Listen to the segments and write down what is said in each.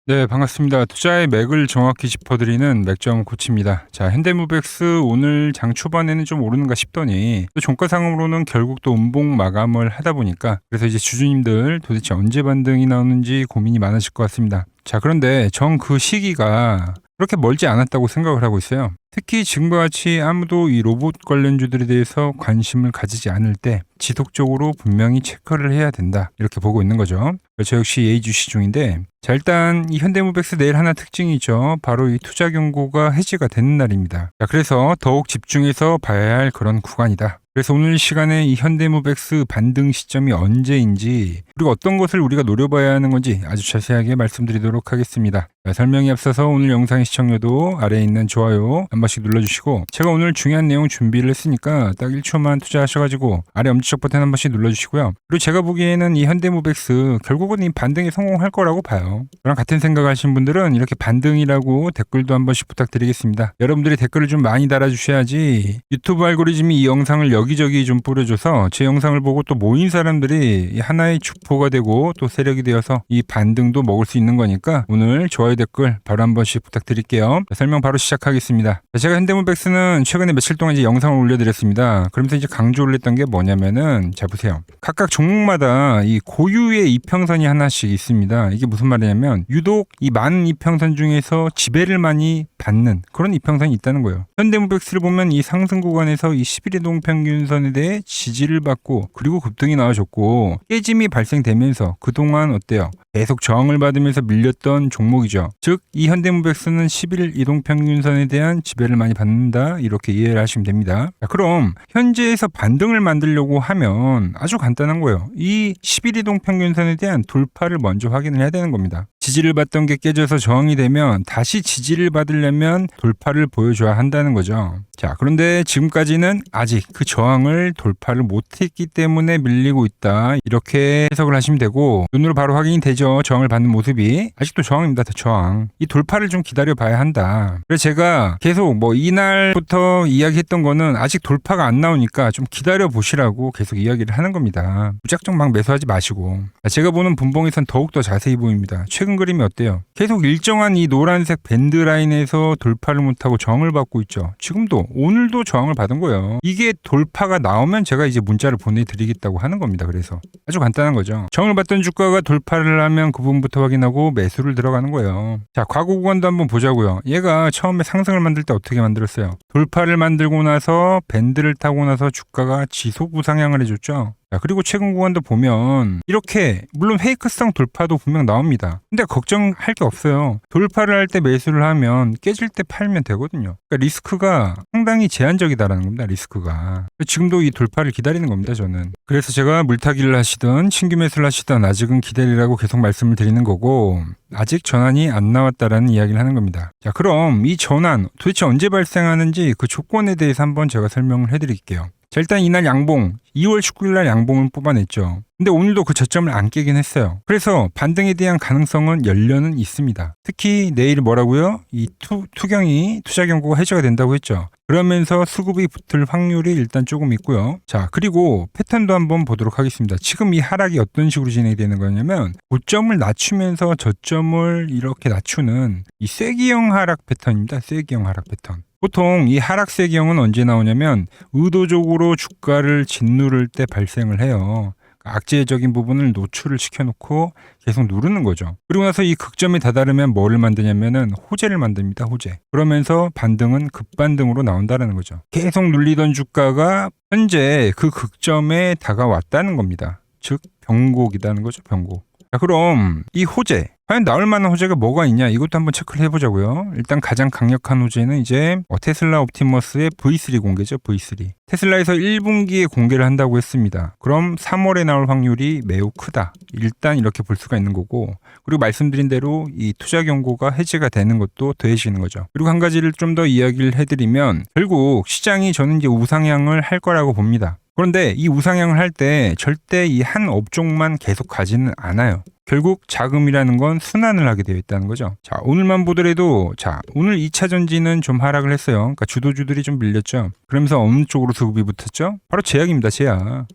네, 반갑습니다. 투자의 맥을 정확히 짚어드리는 맥점 코치입니다. 자, 현대무백스 오늘 장 초반에는 좀 오르는가 싶더니 또 종가 상으로는 결국 또 음봉 마감을 하다 보니까 그래서 이제 주주님들 도대체 언제 반등이 나오는지 고민이 많으실 것 같습니다. 자, 그런데 정 그 시기가 그렇게 멀지 않았다고 생각을 하고 있어요. 특히 지금과 같이 아무도 이 로봇 관련주들에 대해서 관심을 가지지 않을 때 지속적으로 분명히 체크를 해야 된다. 이렇게 보고 있는 거죠. 저 역시 예의주시 중인데, 자, 일단 이 현대무백스 내일 하나 특징이 있죠. 바로 이 투자 경고가 해지가 되는 날입니다. 자, 그래서 더욱 집중해서 봐야 할 그런 구간이다. 그래서 오늘 시간에 이 현대무백스 반등 시점이 언제인지, 그리고 어떤 것을 우리가 노려봐야 하는 건지 아주 자세하게 말씀드리도록 하겠습니다. 자, 설명에 앞서서 오늘 영상의 시청료도 아래에 있는 좋아요 한 번씩 눌러주시고, 제가 오늘 중요한 내용 준비를 했으니까 딱 1초만 투자하셔가지고 아래 엄지척 버튼 한 번씩 눌러주시고요. 그리고 제가 보기에는 이 현대무백스 결국은 이 반등에 성공할 거라고 봐요. 저랑 같은 생각하신 분들은 이렇게 반등이라고 댓글도 한 번씩 부탁드리겠습니다. 여러분들이 댓글을 좀 많이 달아주셔야지 유튜브 알고리즘이 이 영상을 여기저기 좀 뿌려줘서 제 영상을 보고 또 모인 사람들이 하나의 주포가 되고 또 세력이 되어서 이 반등도 먹을 수 있는 거니까 오늘 좋아요 댓글 바로 한 번씩 부탁드릴게요. 설명 바로 시작하겠습니다. 제가 현대무백스는 최근에 며칠 동안 이제 영상을 올려드렸습니다. 그러면서 이제 강조를 했던 게 뭐냐면은, 자 보세요. 각각 종목마다 이 고유의 이평선이 하나씩 있습니다. 이게 무슨 말이냐면 유독 이 많은 이평선 중에서 지배를 많이 받는 그런 이평선이 있다는 거예요. 현대무백스를 보면 이 상승 구간에서 이 11이동 평균선에 대해 지지를 받고 그리고 급등이 나와줬고 깨짐이 발생되면서 그동안 어때요? 계속 저항을 받으면서 밀렸던 종목이죠. 즉 이 현대무백스는 11일 이동평균선에 대한 지배를 많이 받는다, 이렇게 이해를 하시면 됩니다. 자, 그럼 현재에서 반등을 만들려고 하면 아주 간단한 거예요. 이 11일 이동평균선에 대한 돌파를 먼저 확인을 해야 되는 겁니다. 지지를 받던 게 깨져서 저항이 되면 다시 지지를 받으려면 돌파를 보여줘야 한다는 거죠. 자, 그런데 지금까지는 아직 그 저항을 돌파를 못했기 때문에 밀리고 있다, 이렇게 해석을 하시면 되고, 눈으로 바로 확인이 되죠. 저항을 받는 모습이 아직도 저항입니다. 저항. 이 돌파를 좀 기다려 봐야 한다. 그래서 제가 계속 이날부터 이야기했던 거는 아직 돌파가 안 나오니까 좀 기다려 보시라고 계속 이야기를 하는 겁니다. 무작정 막 매수하지 마시고. 제가 보는 분봉에선 더욱더 자세히 보입니다. 최근 그림이 어때요? 계속 일정한 이 노란색 밴드 라인에서 돌파를 못하고 저항을 받고 있죠. 지금도 오늘도 저항을 받은 거예요. 이게 돌파가 나오면 제가 이제 문자를 보내드리겠다고 하는 겁니다. 그래서 아주 간단한 거죠. 저항을 받던 주가가 돌파를 하면 그 부분부터 확인하고 매수를 들어가는 거예요. 자, 과거 구간도 한번 보자고요. 얘가 처음에 상승을 만들 때 어떻게 만들었어요? 돌파를 만들고 나서 밴드를 타고 나서 주가가 지속 우상향을 해줬죠. 자, 그리고 최근 구간도 보면 이렇게 물론 페이크성 돌파도 분명 나옵니다. 근데 걱정할 게 없어요. 돌파를 할 때 매수를 하면 깨질 때 팔면 되거든요. 그러니까 리스크가 상당히 제한적이다라는 겁니다. 리스크가. 지금도 이 돌파를 기다리는 겁니다. 저는. 그래서 제가 물타기를 하시든 신규 매수를 하시든 아직은 기다리라고 계속 말씀을 드리는 거고, 아직 전환이 안 나왔다라는 이야기를 하는 겁니다. 자, 그럼 이 전환 도대체 언제 발생하는지 그 조건에 대해서 한번 제가 설명을 해드릴게요. 자, 일단 이날 양봉, 2월 19일 날 양봉을 뽑아냈죠. 근데 오늘도 그 저점을 안 깨긴 했어요. 그래서 반등에 대한 가능성은 열려는 있습니다. 특히 내일 뭐라고요? 이 투경이 투자 경고가 해제가 된다고 했죠. 그러면서 수급이 붙을 확률이 일단 조금 있고요. 자, 그리고 패턴도 한번 보도록 하겠습니다. 지금 이 하락이 어떤 식으로 진행이 되는 거냐면 고점을 낮추면서 저점을 이렇게 낮추는 이 쐐기형 하락 패턴입니다. 쐐기형 하락 패턴. 보통 이 하락 쐐기형은 언제 나오냐면 의도적으로 주가를 짓누를 때 발생을 해요. 악재적인 부분을 노출을 시켜놓고 계속 누르는 거죠. 그리고 나서 이 극점에 다다르면 뭐를 만드냐면은 호재를 만듭니다. 호재. 그러면서 반등은 급반등으로 나온다는 거죠. 계속 눌리던 주가가 현재 그 극점에 다가왔다는 겁니다. 즉 병곡이라는 거죠. 병곡. 자, 그럼 이 호재, 과연 나올 만한 호재가 뭐가 있냐, 이것도 한번 체크를 해보자고요. 일단 가장 강력한 호재는 이제 테슬라 옵티머스의 V3 공개죠. V3. 테슬라에서 1분기에 공개를 한다고 했습니다. 그럼 3월에 나올 확률이 매우 크다. 일단 이렇게 볼 수가 있는 거고, 그리고 말씀드린 대로 이 투자 경고가 해제가 되는 것도 더해지는 거죠. 그리고 한 가지를 좀 더 이야기를 해드리면, 결국 시장이 저는 이제 우상향을 할 거라고 봅니다. 그런데 이 우상향을 할 때 절대 이 한 업종만 계속 가지는 않아요. 결국 자금이라는 건 순환을 하게 되어 있다는 거죠. 자, 오늘만 보더라도, 자, 오늘 2차 전지는 좀 하락을 했어요. 그러니까 주도주들이 좀 밀렸죠. 그러면서 어느 쪽으로 수급이 붙었죠? 바로 제약입니다. 제약.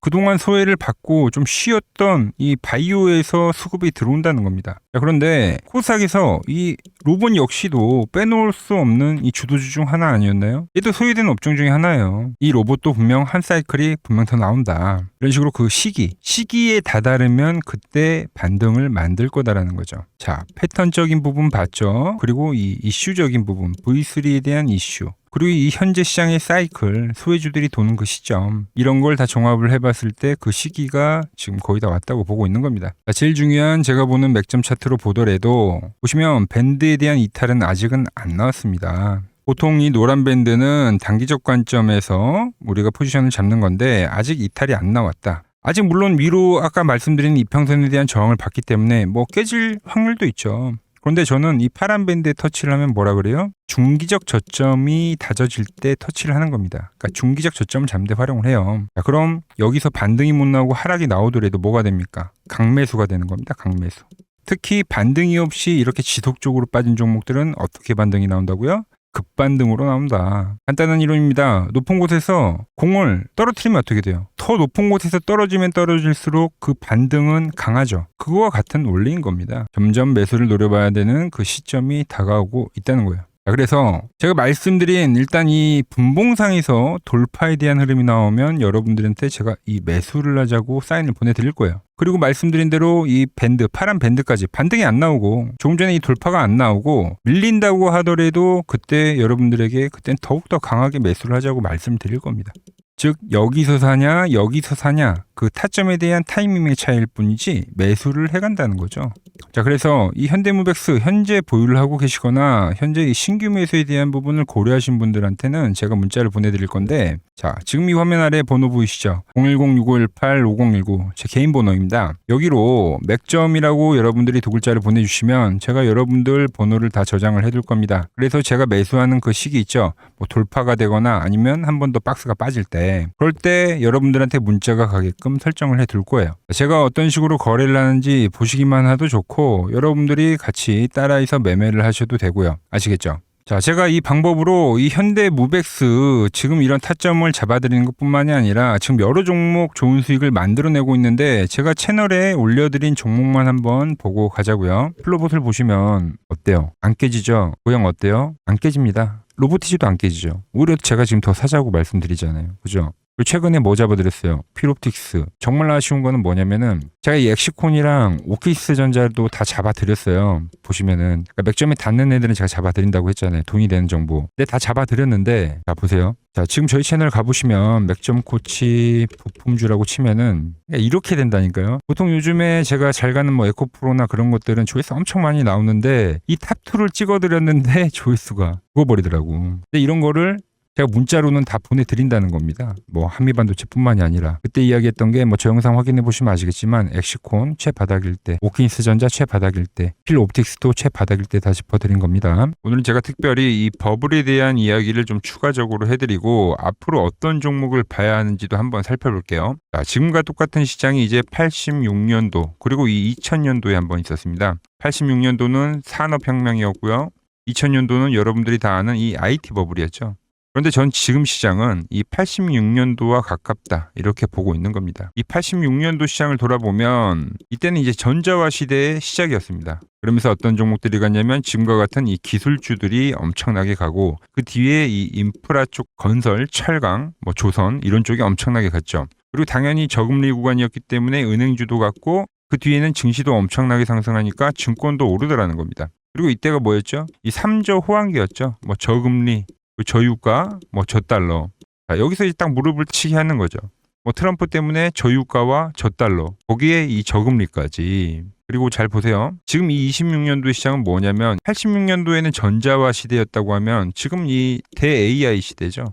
그동안 소외를 받고 좀 쉬었던 이 바이오에서 수급이 들어온다는 겁니다. 자, 그런데 코스닥에서 이 로봇 역시도 빼놓을 수 없는 이 주도주 중 하나 아니었나요? 얘도 소외된 업종 중에 하나예요. 이 로봇도 분명 한 사이클이 분명 더 나온다. 이런 식으로 그 시기에 다다르면 그때 반등을 만들 거다라는 거죠. 자, 패턴적인 부분 봤죠? 그리고 이 이슈적인 부분, V3에 대한 이슈. 그리고 이 현재 시장의 사이클, 소외주들이 도는 그 시점, 이런 걸 다 종합을 해봤을 때 그 시기가 지금 거의 다 왔다고 보고 있는 겁니다. 자, 제일 중요한 제가 보는 맥점 차트로 보더라도 보시면 밴드에 대한 이탈은 아직은 안 나왔습니다. 보통 이 노란 밴드는 단기적 관점에서 우리가 포지션을 잡는 건데 아직 이탈이 안 나왔다. 아직 물론 위로 아까 말씀드린 이평선에 대한 저항을 받기 때문에 뭐 깨질 확률도 있죠. 그런데 저는 이 파란 밴드에 터치를 하면 뭐라 그래요? 중기적 저점이 다져질 때 터치를 하는 겁니다. 그러니까 중기적 저점을 잡는 데 활용을 해요. 자, 그럼 여기서 반등이 못 나오고 하락이 나오더라도 뭐가 됩니까? 강매수가 되는 겁니다. 강매수. 특히 반등이 없이 이렇게 지속적으로 빠진 종목들은 어떻게 반등이 나온다고요? 급반등으로 나온다. 간단한 이론입니다. 높은 곳에서 공을 떨어뜨리면 어떻게 돼요? 더 높은 곳에서 떨어지면 떨어질수록 그 반등은 강하죠. 그거와 같은 원리인 겁니다. 점점 매수를 노려봐야 되는 그 시점이 다가오고 있다는 거예요. 자, 그래서 제가 말씀드린 일단 이 분봉상에서 돌파에 대한 흐름이 나오면 여러분들한테 제가 이 매수를 하자고 사인을 보내드릴 거예요. 그리고 말씀드린 대로 이 밴드, 파란 밴드까지 반등이 안 나오고 조금 전에 이 돌파가 안 나오고 밀린다고 하더라도 그때 여러분들에게 그땐 더욱더 강하게 매수를 하자고 말씀드릴 겁니다. 즉 여기서 사냐 여기서 사냐 그 타점에 대한 타이밍의 차이일 뿐이지 매수를 해간다는 거죠. 자, 그래서 이 현대무백스 현재 보유를 하고 계시거나 현재 이 신규 매수에 대한 부분을 고려하신 분들한테는 제가 문자를 보내드릴 건데, 자, 지금 이 화면 아래 번호 보이시죠? 010-6518-5019 제 개인 번호입니다. 여기로 맥점이라고 여러분들이 두 글자를 보내주시면 제가 여러분들 번호를 다 저장을 해둘 겁니다. 그래서 제가 매수하는 그 시기 있죠? 뭐 돌파가 되거나 아니면 한 번 더 박스가 빠질 때, 그럴 때 여러분들한테 문자가 가게끔 설정을 해둘 거예요. 제가 어떤 식으로 거래를 하는지 보시기만 해도 좋고 여러분들이 같이 따라해서 매매를 하셔도 되고요. 아시겠죠? 자, 제가 이 방법으로 이 현대무백스 지금 이런 타점을 잡아드리는 것뿐만이 아니라 지금 여러 종목 좋은 수익을 만들어내고 있는데 제가 채널에 올려드린 종목만 한번 보고 가자고요. 플로봇을 보시면 어때요? 안 깨지죠? 모양 어때요? 안 깨집니다. 로보티지도 안 깨지죠. 오히려 제가 지금 더 사자고 말씀드리잖아요. 그죠? 최근에 뭐 잡아드렸어요? 필옵틱스. 정말 아쉬운 거는 뭐냐면은 제가 이 엑시콘이랑 오키스 전자도 다 잡아드렸어요. 보시면은 그러니까 맥점에 닿는 애들은 제가 잡아드린다고 했잖아요. 돈이 되는 정보. 근데 다 잡아드렸는데 자 보세요. 자, 지금 저희 채널 가보시면 맥점 코치 부품주라고 치면은 이렇게 된다니까요. 보통 요즘에 제가 잘 가는 뭐 에코프로나 그런 것들은 조회수 엄청 많이 나오는데 이 탑2를 찍어드렸는데 조회수가 죽어버리더라고. 근데 이런 거를 제가 문자로는 다 보내드린다는 겁니다. 뭐 한미반도체뿐만이 아니라 그때 이야기했던 게 뭐 저 영상 확인해 보시면 아시겠지만 엑시콘 최바닥일 때, 오킨스 전자 최바닥일 때, 필옵틱스도 최바닥일 때 다 짚어드린 겁니다. 오늘은 제가 특별히 이 버블에 대한 이야기를 좀 추가적으로 해드리고 앞으로 어떤 종목을 봐야 하는지도 한번 살펴볼게요. 자, 지금과 똑같은 시장이 이제 86년도 그리고 이 2000년도에 한번 있었습니다. 86년도는 산업혁명이었고요. 2000년도는 여러분들이 다 아는 이 IT 버블이었죠. 그런데 전 지금 시장은 이 86년도와 가깝다 이렇게 보고 있는 겁니다. 이 86년도 시장을 돌아보면 이때는 이제 전자화 시대의 시작이었습니다. 그러면서 어떤 종목들이 갔냐면 지금과 같은 이 기술주들이 엄청나게 가고 그 뒤에 이 인프라 쪽 건설, 철강, 뭐 조선 이런 쪽이 엄청나게 갔죠. 그리고 당연히 저금리 구간이었기 때문에 은행주도 갔고 그 뒤에는 증시도 엄청나게 상승하니까 증권도 오르더라는 겁니다. 그리고 이때가 뭐였죠? 이 3조 호황기였죠. 뭐 저금리, 저유가, 뭐 저달러. 자, 여기서 이제 딱 무릎을 치게 하는 거죠. 뭐 트럼프 때문에 저유가와 저달러, 거기에 이 저금리까지. 그리고 잘 보세요. 지금 이 26년도의 시장은 뭐냐면 86년도에는 전자화 시대였다고 하면 지금 이 대 AI 시대죠.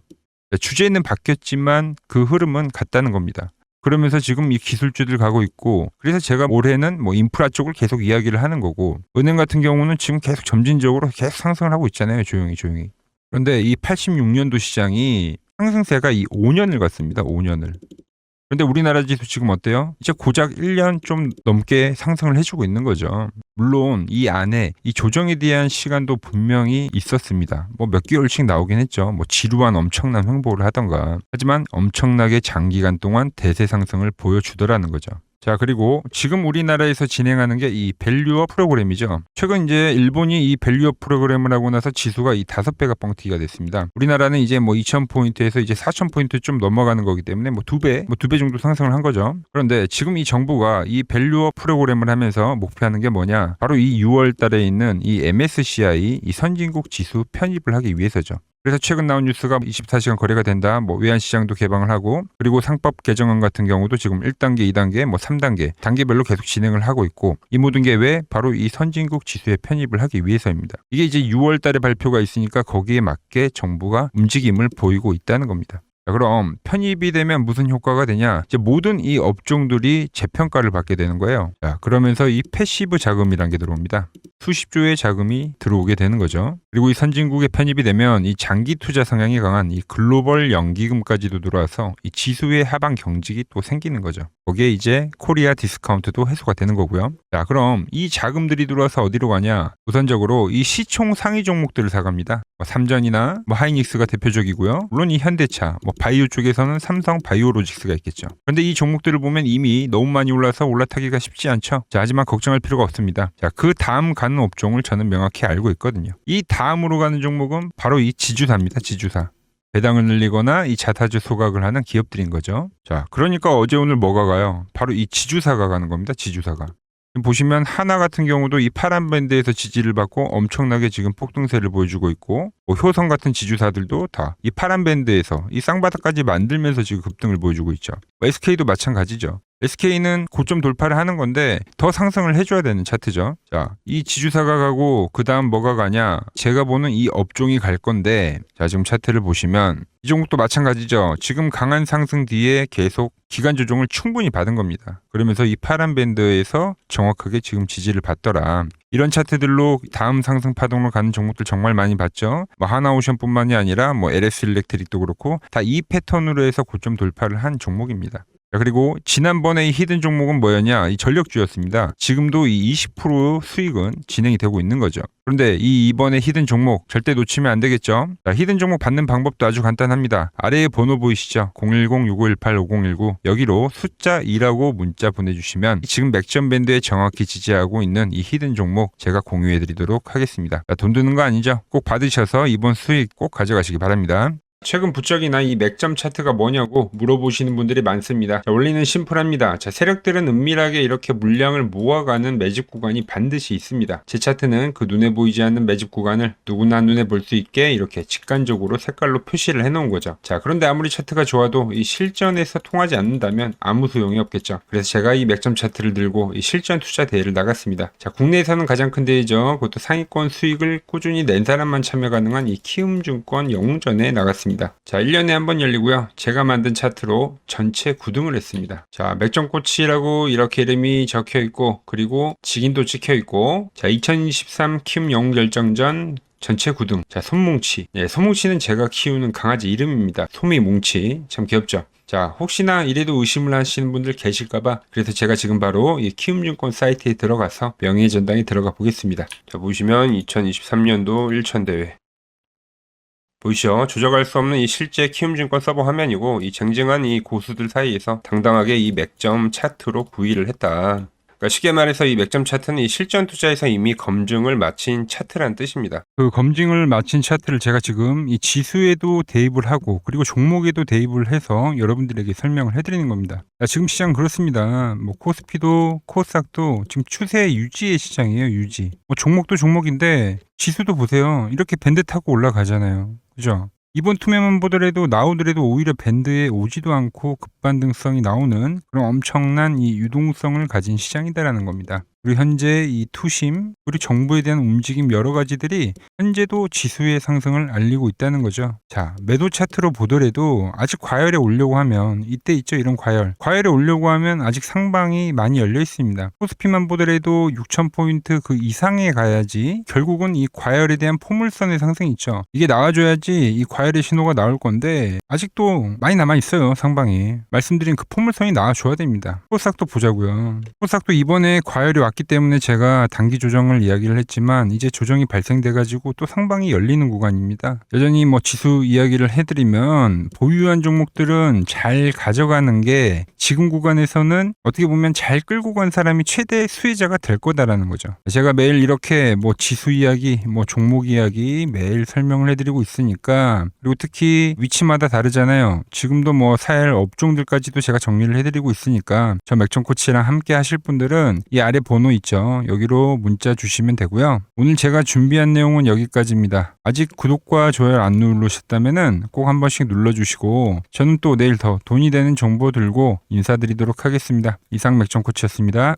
주제는 바뀌었지만 그 흐름은 같다는 겁니다. 그러면서 지금 이 기술주들 가고 있고, 그래서 제가 올해는 뭐 인프라 쪽을 계속 이야기를 하는 거고, 은행 같은 경우는 지금 계속 점진적으로 계속 상승을 하고 있잖아요. 조용히. 그런데 이 86년도 시장이 상승세가 이 5년을 갔습니다. 5년을. 그런데 우리나라 지수 지금 어때요? 이제 고작 1년 좀 넘게 상승을 해주고 있는 거죠. 물론 이 안에 이 조정에 대한 시간도 분명히 있었습니다. 뭐 몇 개월씩 나오긴 했죠. 뭐 지루한 엄청난 횡보를 하던가. 하지만 엄청나게 장기간 동안 대세 상승을 보여주더라는 거죠. 자, 그리고 지금 우리나라에서 진행하는 게 이 밸류업 프로그램이죠. 최근 이제 일본이 이 밸류업 프로그램을 하고 나서 지수가 이 5배가 뻥튀기가 됐습니다. 우리나라는 이제 뭐 2,000포인트에서 이제 4,000포인트 좀 넘어가는 거기 때문에 뭐 2배 정도 상승을 한 거죠. 그런데 지금 이 정부가 이 밸류업 프로그램을 하면서 목표하는 게 뭐냐? 바로 이 6월 달에 있는 이 MSCI 이 선진국 지수 편입을 하기 위해서죠. 그래서 최근 나온 뉴스가 24시간 거래가 된다. 뭐 외환시장도 개방을 하고 그리고 상법 개정안 같은 경우도 지금 1단계, 2단계, 뭐 3단계 단계별로 계속 진행을 하고 있고 이 모든 게 왜? 바로 이 선진국 지수에 편입을 하기 위해서입니다. 이게 이제 6월 달에 발표가 있으니까 거기에 맞게 정부가 움직임을 보이고 있다는 겁니다. 자, 그럼 편입이 되면 무슨 효과가 되냐? 이제 모든 이 업종들이 재평가를 받게 되는 거예요. 자, 그러면서 이 패시브 자금이란 게 들어옵니다. 수십조의 자금이 들어오게 되는 거죠. 그리고 이 선진국에 편입이 되면 이 장기 투자 성향이 강한 이 글로벌 연기금까지도 들어와서 이 지수의 하방 경직이 또 생기는 거죠. 거기에 이제 코리아 디스카운트도 해소가 되는 거고요. 자, 그럼 이 자금들이 들어와서 어디로 가냐? 우선적으로 이 시총 상위 종목들을 사갑니다. 뭐 삼전이나 뭐 하이닉스가 대표적이고요. 물론 이 현대차, 뭐 바이오 쪽에서는 삼성 바이오로직스가 있겠죠. 그런데 이 종목들을 보면 이미 너무 많이 올라서 올라타기가 쉽지 않죠. 자, 하지만 걱정할 필요가 없습니다. 자, 그 다음 가는 업종을 저는 명확히 알고 있거든요. 이 다음으로 가는 종목은 바로 이 지주사입니다. 지주사. 배당을 늘리거나 이 자사주 소각을 하는 기업들인 거죠. 자, 그러니까 어제 오늘 뭐가 가요? 바로 이 지주사가 가는 겁니다. 지주사가. 보시면 하나 같은 경우도 이 파란 밴드에서 지지를 받고 엄청나게 지금 폭등세를 보여주고 있고 뭐 효성 같은 지주사들도 다 이 파란 밴드에서 이 쌍바닥까지 만들면서 지금 급등을 보여주고 있죠. SK도 마찬가지죠. SK는 고점 돌파를 하는 건데 더 상승을 해줘야 되는 차트죠. 자, 이 지주사가 가고 그 다음 뭐가 가냐? 제가 보는 이 업종이 갈 건데 자, 지금 차트를 보시면 이 종목도 마찬가지죠. 지금 강한 상승 뒤에 계속 기간 조정을 충분히 받은 겁니다. 그러면서 이 파란 밴드에서 정확하게 지금 지지를 받더라. 이런 차트들로 다음 상승 파동으로 가는 종목들 정말 많이 봤죠. 뭐 하나오션뿐만이 아니라 뭐 LS 일렉트릭도 그렇고 다 이 패턴으로 해서 고점 돌파를 한 종목입니다. 자, 그리고 지난번에 이 히든 종목은 뭐였냐? 이 전력주였습니다. 지금도 이 20% 수익은 진행이 되고 있는 거죠. 그런데 이번에 히든 종목 절대 놓치면 안 되겠죠? 자, 히든 종목 받는 방법도 아주 간단합니다. 아래에 번호 보이시죠? 010-6518-5019 여기로 숫자 2라고 문자 보내주시면 지금 맥점 밴드에 정확히 지지하고 있는 이 히든 종목 제가 공유해드리도록 하겠습니다. 자, 돈 드는 거 아니죠? 꼭 받으셔서 이번 수익 꼭 가져가시기 바랍니다. 최근 부쩍이나 이 맥점 차트가 뭐냐고 물어보시는 분들이 많습니다. 자, 원리는 심플합니다. 자, 세력들은 은밀하게 이렇게 물량을 모아가는 매집 구간이 반드시 있습니다. 제 차트는 그 눈에 보이지 않는 매집 구간을 누구나 눈에 볼 수 있게 이렇게 직관적으로 색깔로 표시를 해놓은 거죠. 자, 그런데 아무리 차트가 좋아도 이 실전에서 통하지 않는다면 아무 소용이 없겠죠. 그래서 제가 이 맥점 차트를 들고 이 실전 투자 대회를 나갔습니다. 자, 국내에서는 가장 큰 대회죠. 그것도 상위권 수익을 꾸준히 낸 사람만 참여 가능한 이 키움증권 영웅전에 나갔습니다. 자, 1년에 한 번 열리고요. 제가 만든 차트로 전체 9등을 했습니다. 자, 맥점꽃이라고 이렇게 이름이 적혀 있고 그리고 직인도 찍혀 있고 자, 2023 키움 영웅 결정전 전체 9등. 자, 솜뭉치. 네, 솜뭉치는 제가 키우는 강아지 이름입니다. 솜이뭉치. 참 귀엽죠? 자, 혹시나 이래도 의심을 하시는 분들 계실까봐 그래서 제가 지금 바로 이 키움증권 사이트에 들어가서 명예의 전당에 들어가 보겠습니다. 자, 보시면 2023년도 1천대회 보이시죠? 조작할 수 없는 이 실제 키움증권 서버 화면이고 이 쟁쟁한 이 고수들 사이에서 당당하게 이 맥점 차트로 구의를 했다. 그러니까 쉽게 말해서 이 맥점 차트는 이 실전 투자에서 이미 검증을 마친 차트란 뜻입니다. 그 검증을 마친 차트를 제가 지금 이 지수에도 대입을 하고 그리고 종목에도 대입을 해서 여러분들에게 설명을 해드리는 겁니다. 지금 시장 그렇습니다. 뭐 코스피도 코스닥도 지금 추세 유지의 시장이에요. 유지. 뭐 종목도 종목인데 지수도 보세요. 이렇게 밴드 타고 올라가잖아요. 그죠? 이번 투매만 보더라도 나오더라도 오히려 밴드에 오지도 않고 급반등성이 나오는 그런 엄청난 이 유동성을 가진 시장이다라는 겁니다. 그리고 현재 이 투심 그리고 정부에 대한 움직임 여러 가지들이 현재도 지수의 상승을 알리고 있다는 거죠. 자, 매도 차트로 보더라도 아직 과열에 오려고 하면 이때 있죠, 이런 과열에 오려고 하면 아직 상방이 많이 열려 있습니다. 코스피만 보더라도 6,000포인트 그 이상에 가야지 결국은 이 과열에 대한 포물선의 상승이 있죠. 이게 나와줘야지 이 과열의 신호가 나올 건데 아직도 많이 남아 있어요, 상방이. 말씀드린 그 포물선이 나와줘야 됩니다. 코스닥도 보자고요. 코스닥도 이번에 과열이 왔기 때문에 제가 단기 조정을 이야기를 했지만 이제 조정이 발생돼가지고 또 상방이 열리는 구간입니다. 여전히 뭐 지수 이야기를 해드리면 보유한 종목들은 잘 가져가는 게 지금 구간에서는 어떻게 보면 잘 끌고 간 사람이 최대 수혜자가 될 거다라는 거죠. 제가 매일 이렇게 뭐 지수 이야기, 뭐 종목 이야기 매일 설명을 해드리고 있으니까, 그리고 특히 위치마다 다르잖아요. 지금도 뭐 사야 할 업종들까지도 제가 정리를 해드리고 있으니까 저 맥정코치랑 함께 하실 분들은 이 아래 번호 있죠. 여기로 문자 주시면 되고요. 오늘 제가 준비한 내용은 여기까지입니다. 아직 구독과 좋아요 안 누르셨다면은 꼭 한 번씩 눌러주시고, 저는 또 내일 더 돈이 되는 정보 들고 인사드리도록 하겠습니다. 이상 맥정코치였습니다.